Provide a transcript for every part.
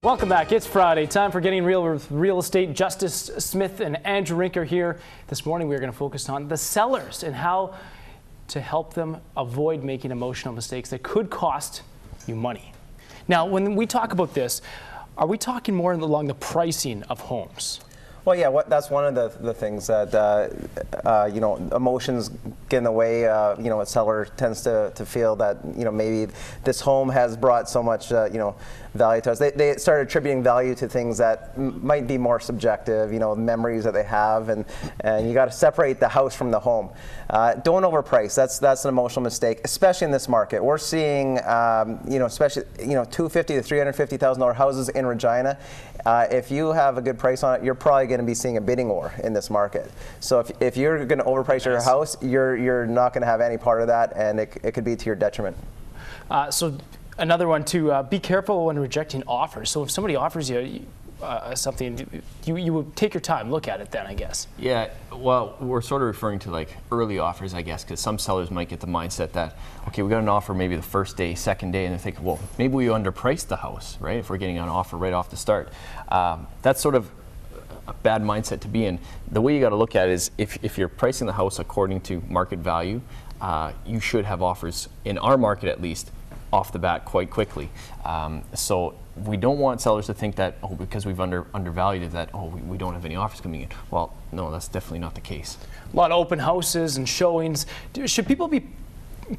Welcome back. It's Friday. Time for Getting Real with Real Estate. Justus Smith and Andrew are here. This morning we're going to focus on the sellers and how to help them avoid making emotional mistakes that could cost you money. Now, when we talk about this, are we talking more along the pricing of homes? Well, yeah, that's one of the things that, emotions get in the way. A seller tends to feel that, maybe this home has brought so much, value to us. They start attributing value to things that might be more subjective, memories that they have, and you got to separate the house from the home. Don't overprice. That's an emotional mistake, especially in this market. We're seeing, especially, $250,000 to $350,000 houses in Regina. If you have a good price on it, you're probably going to be seeing a bidding war in this market. So if you're going to overprice your house, you're not going to have any part of that, and it could be to your detriment. So another one too, be careful when rejecting offers. So if somebody offers you something, you would take your time, look at it then, I guess. Yeah, well, we're sort of referring to like early offers, I guess, because some sellers might get the mindset that, okay, we got an offer maybe the first day, second day, and they're thinking, well, maybe we underpriced the house, right? If we're getting an offer right off the start. That's sort of a bad mindset to be in. The way you got to look at it is if you're pricing the house according to market value, you should have offers, in our market at least, off the bat quite quickly. So we don't want sellers to think that, because we've undervalued it, that, we don't have any offers coming in. Well, no, that's definitely not the case. A lot of open houses and showings. Should people be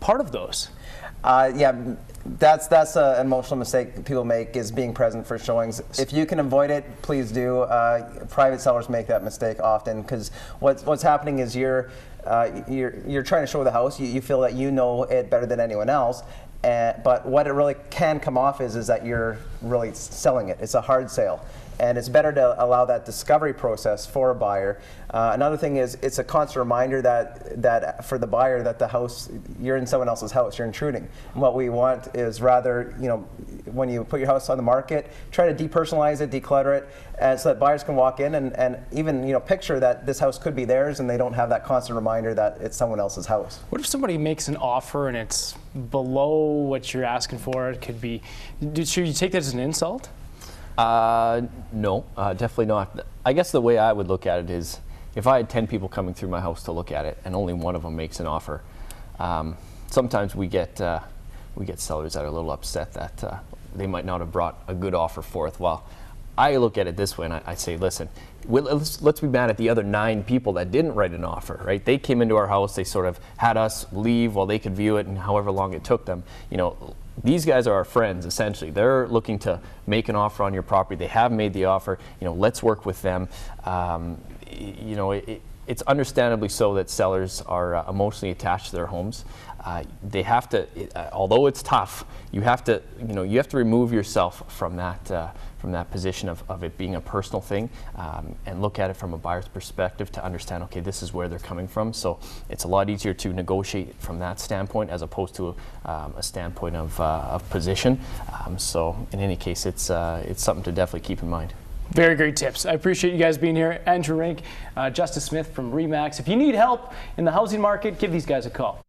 part of those? Yeah, that's an emotional mistake people make, is being present for showings. If you can avoid it, please do. Private sellers make that mistake often, because what's happening is you're trying to show the house. You feel that you know it better than anyone else. But what it really can come off is that you're really selling it. It's a hard sale. And it's better to allow that discovery process for a buyer. Another thing is, it's a constant reminder that for the buyer, that the house, you're in someone else's house, you're intruding. And what we want is rather, when you put your house on the market, try to depersonalize it, declutter it, and so that buyers can walk in and even picture that this house could be theirs, and they don't have that constant reminder that it's someone else's house. What if somebody makes an offer and it's below what you're asking for? It could be, should you take that as an insult? No, definitely not. I guess the way I would look at it is, if I had 10 people coming through my house to look at it and only one of them makes an offer, sometimes we get sellers that are a little upset that they might not have brought a good offer forth. Well, I look at it this way, and I say, listen, let's be mad at the other 9 people that didn't write an offer, right? They came into our house, they sort of had us leave while they could view it, and however long it took them. These guys are our friends, essentially. They're looking to make an offer on your property. They have made the offer. Let's work with them. It's understandably so that sellers are emotionally attached to their homes. They have to, although it's tough, you have to remove yourself from that position of it being a personal thing, and look at it from a buyer's perspective to understand, okay, this is where they're coming from. So it's a lot easier to negotiate from that standpoint as opposed to a standpoint of position. So in any case, it's something to definitely keep in mind. Very great tips. I appreciate you guys being here. Andrew, Justus Smith from RE/MAX. If you need help in the housing market, give these guys a call.